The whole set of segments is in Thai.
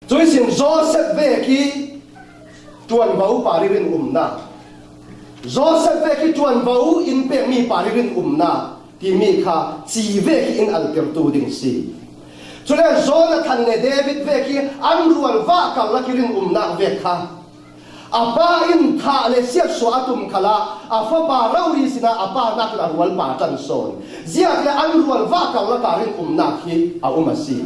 chui sin Joseph ve ki tuan bau paririn umna Joseph ve ki tuan bau in pe mi paririn umna ti mi kha chi ve ki in alter tu ding si chule Jonathan ne David ve ki an ruan va kal la kirin umna ve kha apa in tha le siat so atum khala afa pa rauri sina apa nak la rual pa tan son zia le an rual va kal la karin umna ki a umasi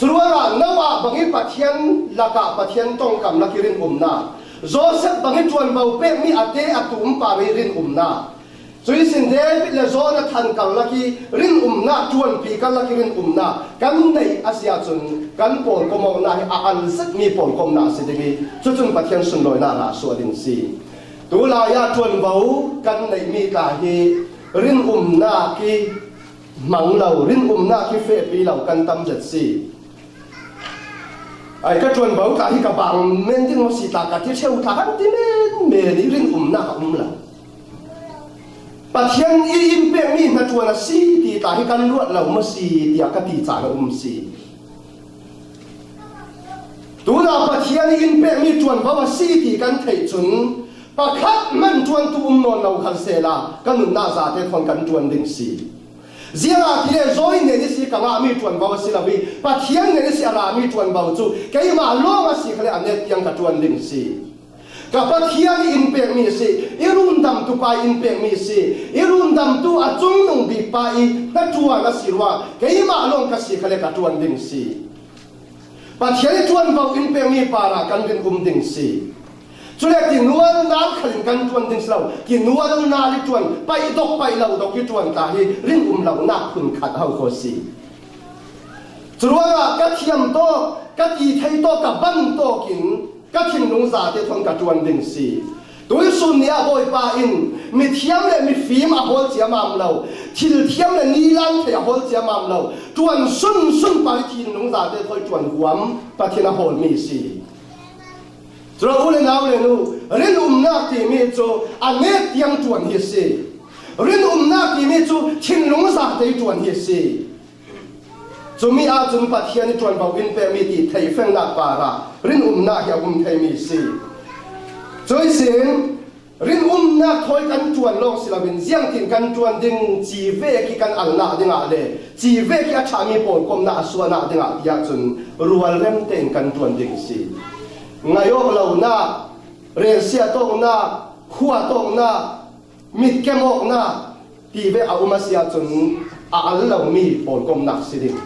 chulwa nawa bangi pathian laka pathian tong kam la kirin umna Joseph bangi tuan bau pe mi ate atum pa rin umna chui sin David le Jonathan kal la ki rin umna tuan pi kal la kirin umna kam nei asia chun kan pol ko mo na a an sat mi pol kom na se demi chu chun pathian sun loi na la so din si tu la ya tuan bau kan nei mi ta hi rin umna ki mang lo rin umna ki fe pi lo kan tam jet si ai ka tuan bau ka hi ka bang men ding mo si ta ka ti cheu ta kan ti men me ni rin umna ka la pathian i in pe mi na tuan si ti ta hi kan luat lo mo si ti ka ti cha lo si tu na pathian in pe mi tuan bau si ti kan thei chun pakhat man tuan tu non lo khan se la kan na za te thon kan tuan ding si zia ki le zoi ne ni si ka nga mi tuan bau si la vi pathian ne ni si ara mi tuan bau chu kai ma lo ma si khale anet yang ka tuan ding si ka pathian in pe mi si irun dam tu pa in pe mi si irun dam tu a chung nong bi pa i na tuan na sirwa kai ma long ka si khale ka tuan ding si pathian tuan bau in pe mi para kan bin ding si chule ti nual na khalin kan tuan ding slo ki nual na li tuan pai dok pai lo dok ki tuan ta hi rin lo na khun khat hau ko si chulwa ka thiam to ka ti thai to ka ban to kin ka thin nung za te thon ka tuan ding si tui sun nia boy pa in mi thiam le mi fim a hol chia mam lo thil thiam le ni lan the a hol chia mam lo tuan sun pa thin nung za te thoi tuan huam pa thina hol mi si rồi ule nào ule nu rin na ti mi chu anet yang tuan hi si rin na ti mi chu chin lung sa te tuan hi si chu mi a chun pathian ni tuan bau in pe mi ti thei feng na para rin na ya thei mi si choi sin rin na thoi kan tuan long silabin ziang tin kan tuan ding chi ve ki kan al na ding a le chi ve ki a cha mi pol kom na suwa na ding a ya chun rual rem ten kan tuan ding si ngayo lo na resia to na khua to na mit kemok na ti ve a umasia chun a al lo mi pol kom nak siding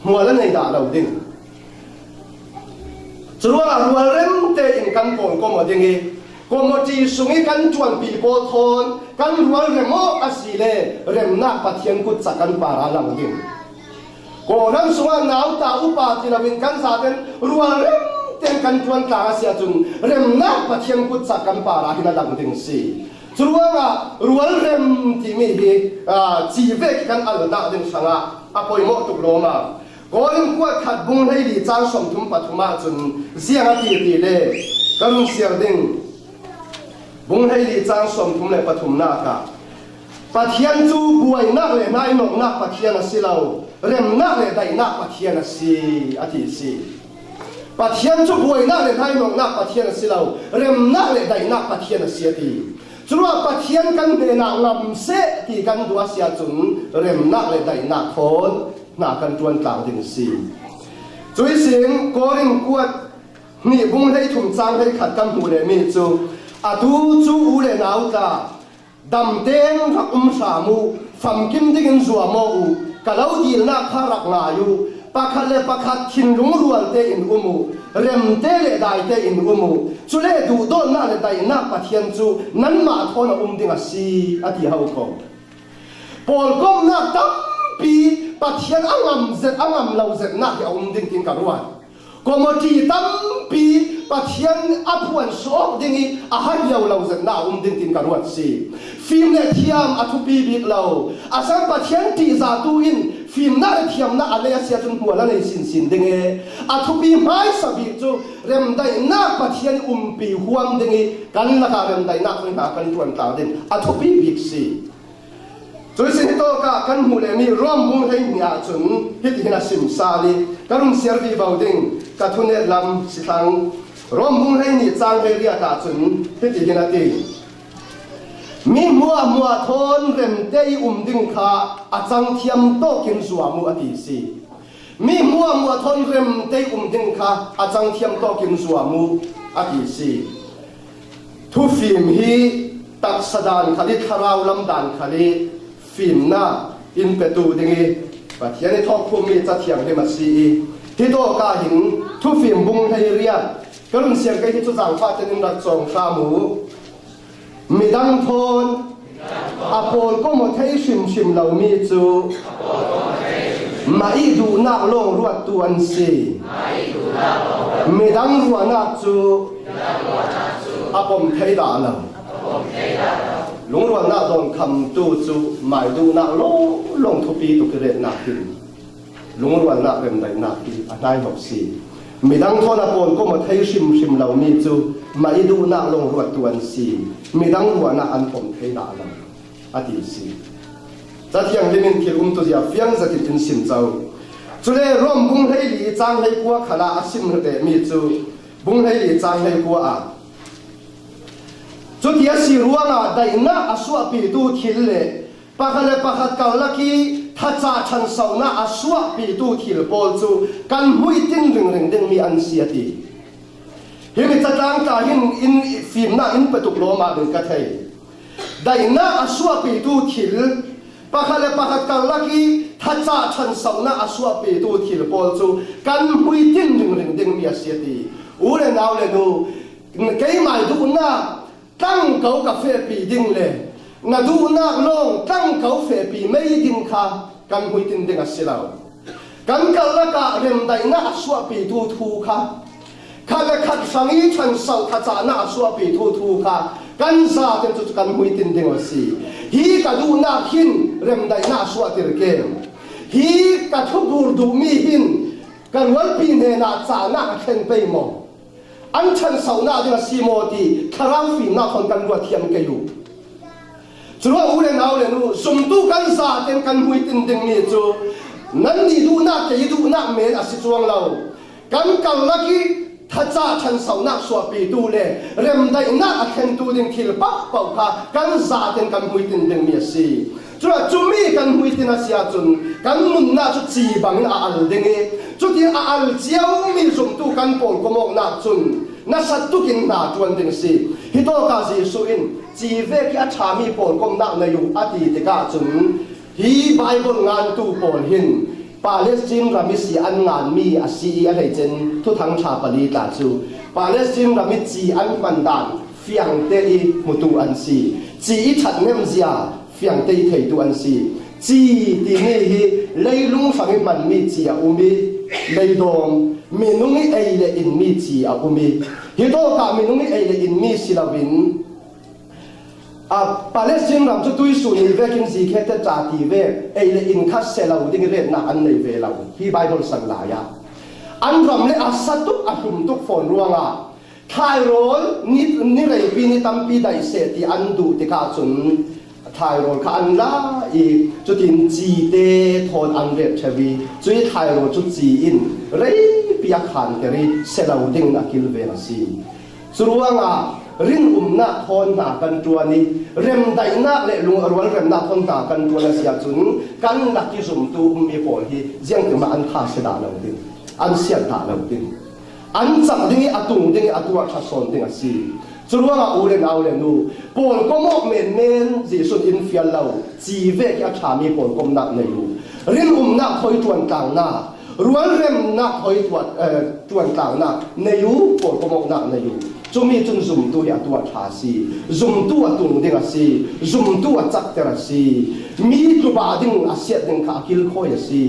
muala nei da lo ding chruwa rual rem te in kan pol kom adingi komoti sungi kan tuan pi po thon kan rual remo asile rem na pathian kut chakan para lang ding ko ram sunga nau ta upa ti lawin kan sa ten rual rem ten kan tuan ta sia chun rem na pathian kut chakan para hina lang ding si chruwa rual rem ti mi hi chi ve kan al na ding sanga apoi mo tu lo ma ko ring kwa khat bung hei li chang som thum pathuma chun zianga ti ti le kan siar ding bung hei li chang som thum le pathum na ka pathian chu buai na le nai nok na pathian asilo rem na le dai na pathian asi ati si pathian chu buai na le nai nok na pathian asilo rem na le dai na pathian asi ati chulwa pathian kan be na ngam se ti kan dua sia chun rem na le dai na thon na kan tuan tlang ding si chui sing koring kuat ni bung hei thum chang hei khat kam hu le mi chu atu chu u le nau ta dam teng ra samu fam kim ding zuwa mo u kalau dil na kharak nga yu pakhat le pakhat thin lung rual te in umu rem te le dai te in umu chule du don na le dai na pathian chu nan ma thona ding a si ati hau ko pol kom na tam pi pathian angam lau zet na ya ding tin karuan komoti tam pi pathian apuan sok dingi ahan yau lau zet na ding tin karuan si film le thiam athu pi bik lau asang pathian ti za tu in film na le thiam na ale sia chun pu la nei sin dinge athu pi mai sabi chu rem dai na pathian pi huam dingi kan la ka rem dai na kan tuan ta din athu pi bik si จุดสิ่งที่ก็กันหูเลยมีร่วมบุญให้หยาจุนฮิตหินาสิมซาลีกันรุ่งเสียบีบาวดิ้งกันทุนเนลำสิทังร่วมบุญให้หนีจางให้เรียกาจุนฮิตหินาตีมีมัวทนเร็มเตยดิ้งขาอาจังเทียมโตกินสัวมัวตีสีมีมัวทนเร็มเตยดิ้งขาอาจังเทียมโตกินสัวมัวตีสีทุฟิมฮีตักสดานคดีคาราวลำดานคดีฟิล์มน่าอินเปตูดิงีปัจจัยในท้องภูมิจะเทียงได้มาซีที่โตกาหินทุฟิล์มบุงให้เรียก็รุ่นเสียงกันที่ทุกสังฟ้าจะนิรันดร์จงข้ามูมีดังทนอาโปลก็หมดให้ชิมเหล่ามีจูมาอีดูนักลงรวดตัวอันซีมีดังรัวนักจูอาปมเทดาลลุงรัวนักโดนคำตูจูไม่ดูนักลงทุปีตุกเรนักหินลุงรัวนักเป็นใดนักหินอันนั้นหกสี่มีดังทนอาโปลก็หมดให้ชิมเหล่ามีจูมาอีดูนักลงรวดตัวอันซีมีดังรัวนักอันปมเทดาลอดีซีจะเที่ยงเรื่องที่ตัวจะเฟียงจะกินสิมเจ้าจุดเร่มบุ้งให้หลีจางให้กัวขณะสิมเดมีจูบุ้งให้หลีจางให้กัวจุดที่สิรัวน่ะได้น่าอสวปีตูทิลเล่ปะคัดเกาลักีถ้าจ่าชันสาวน่าอสวปีตูทิลโปลจูกันมุยติ้งเรื่องมีอันเสียทีเห็นจะตั้งกาหินอินฟิล์มน่ะอินประตูโลมาเป็นกระเทยได้น่าอสวปีตูทิลปะคัดเกาลักีถ้าจ่าชันสาวน่าอสวปีตูทิลโปลจูกันมุยติ้งเรื่องมีอันเสียทีอูเรนเอาเลยดูเกี่ยไม่ดูน่าตั้งเขากับเฟปีดิ้งเลยนาดูนักลงตั้งเขาเฟปีไม่ดิ้งค่ะกันหุยตินดิ้งสิเรากันกันละกะเริ่มได้น่าสวปีทูค่ะข้าเลยขัดสังอีฉันสาวข้าจะน่าสวปีทูค่ะกันซาเต็มจุดกันหุยตินดิ้งสิฮีกะดูนักหินเริ่มได้น่าสวติรเกมฮีกะทุบูรดูมีหินกันวันปีเนน่าจาน่าเข็นไปมองอันฉันสาวน่าจะซีโมตีคาราวฟิน่าคนกันรัวเทียมกันอยู่จุดว่าอุเรนเอาเลยนู้สมตุกันซาเต็มกันหุยตินดึงนี่จูนั่นนี่ดูน่าเกยดูน่าเมนอาศิจวงเรากันกันลักกี้ถ้าจ่าฉันสาวน่าสวปีดูเลยเริ่มได้น่าเข็นตูดึงคิลปักเป่าค่ะกันซาเต็มกันหุยตินดึงนี่สิจุดว่าจุมีกันหุยตินอาเซียจุนกันมุนน่าจุดจีบังอาอัลดึงนี่จุดที่อาอัลเจ้ามีสมตุกันปนก็มองน่าจุนน่าสัตตุกินน่าจวนดึงสิฮิโตกาซีสุอินจีเวกิอาชามีปนก็น่าในยุคอดีตกาจุนฮีไบเบิลงานตูปนหินปาเลสไตน์รามิสีอันงานมีอาศีอะไรเจนทุทั้งชาปลีตาจูปาเลสไตน์รามิจีอันมันดานเฟียงเตอีมุตุอันซีจีฉันเนมเซียเฟียงเตยเทตุอันซีจีตีนี่ฮีเลยลุงฟังมันมีจีอาอุมีเลยดอมมีนุ่งเอเลอินมีจีอาอุมีฮิโตกามีนุ่งเอเลอินมีศิลวินปาเลสไตน์รำจุดตุยสุนีเวกินซีเคเตจาตีเวเอเลอินคัสเซลาอุดิงเรนน่าอันในเวลาฮีไบเบิลสังลายาอันรำเลอาสัตุกอาหุมตุกฝนรวงอ่ะไทยโรลนี่เลยปีนี้ตั้มปีได้เสตีอันดูติกาจุนไทยโรลข้าอันละอีจุดอินจีเตทอนอันเวทเชวีจุดไทยโรลจุดจีอินเรย์ปียขันเกรีเซลาอุดิงนักกิลเวนัสีสุรวงอ่ะรินน่าทอนหนากันตัวนี้เริ่มได้น่าเละลุงอรวนเริ่มน่าทอนหนากันตัวนั้นเสียจุนกันนักที่สมตูมีผลที่เจียงถึงมาอันข้าเสดาเราดิ้งอันเสียดาเราดิ้งอันจับดิ้งอัตุงดิ้งอัตัวชัดสนดิ้งสิสุรวงอ่ะอูเรนเอาเลนูปนก็มอกเมนจีสุดอินฟิลเราจีเวกยักษ์ชามีปนก็นักในยูรินน่าคอยจวนกลางหน้ารวนเริ่มน่าคอยจวนกลางหน้าในยูปนก็มอกนักในยูจุมีจุนซุ่มตัวอยากตัวชาซีซุ่มตัวตุงดิ้งซีซุ่มตัวจักเตระซีมีตัวบาดิ้งอาเซียดิ้งขาคิลคอยซี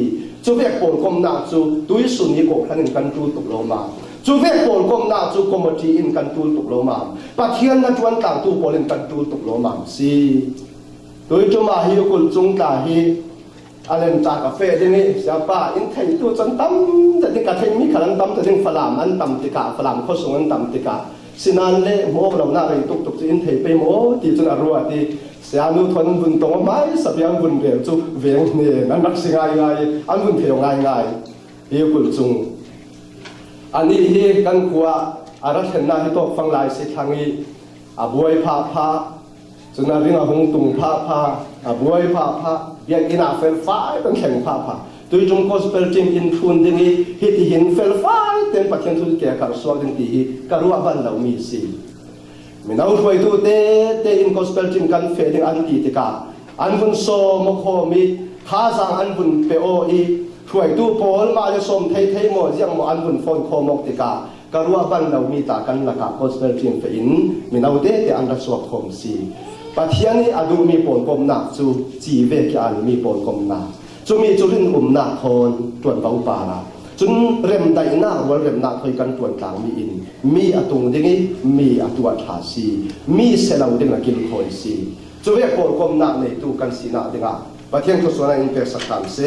จุเวกปนก็นักจุตุยสุนีก็ขันกันจูตุกโลมาจูเวกปนก็นักจุคอมทีอินกันจูตุกโลมาปัจเจียนนั้นจวนต่างตัวปนกันจูตุกโลมาซีโดยจุมาฮิกุลจงตาฮิอะไรจากกาแฟที่นี่เสียป้าอินไทยตัวจนตั้มแต่ที่กาไทยมีขนาดตั้มแต่ที่ฝรั่งอันตั้มติกาฝรั่งเขาส่งอันตั้มติกาสินันเล่หมอกเราหน้าไปตุกจีนไทยไปหมอที่จนอรัวที่ เสียนุทนบุญตรงไม่สับยังบุญเดียวจุเวียงเนี่ยนั่นนักสิ่งง่ายอันบุญเพียงง่ายเฮียกุลจุงอันนี้เฮียกันขัวอารัชนาที่ตกฟังลายสิทางนี้อาบวยพาจนนาริงหงตุงพาอาบวยพายังอินาเฟลฟ้าเป็นแข่งพาตัวจงก็สเปลจิมอินทุนดิ้งฮิตหินเฟลฟ้าเต็มปัจจัยทุนแก่การสวดดิ้งตีการรัวบันเรามีสิมินเอาช่วยตัวเตอินก็สเปลจิมกันเฟดิ้งอันตีติกาอันบุญโซมโคมีข้าสังอันบุญเปโออีช่วยตัวโพลมาจะสมเทโมยังโมอันบุญฟอนโคมกติกาการว่าบันเรามีตากันละกับโคสเปลจิมเฟอินมินเอาเตอันรัสวกคมสีปัจจัยนี้อดูมีผลกลมหนักจูจีเวกอันมีผลกลมหนักจูมีจุลินหนักทนตรวจเบาปาราจุนเร็มไดหน้าว่าเร็มหนักเคยกันตรวจต่างมีอินมีอตุงดิ้งมีอตัวทาสีมีเซลล์ดิ้งกินคนสีจูเวกผลกลมหนักในตู้กันสีหน้าดิ้งปัจจัยทุกส่วนอินเตอร์สักครั้งเส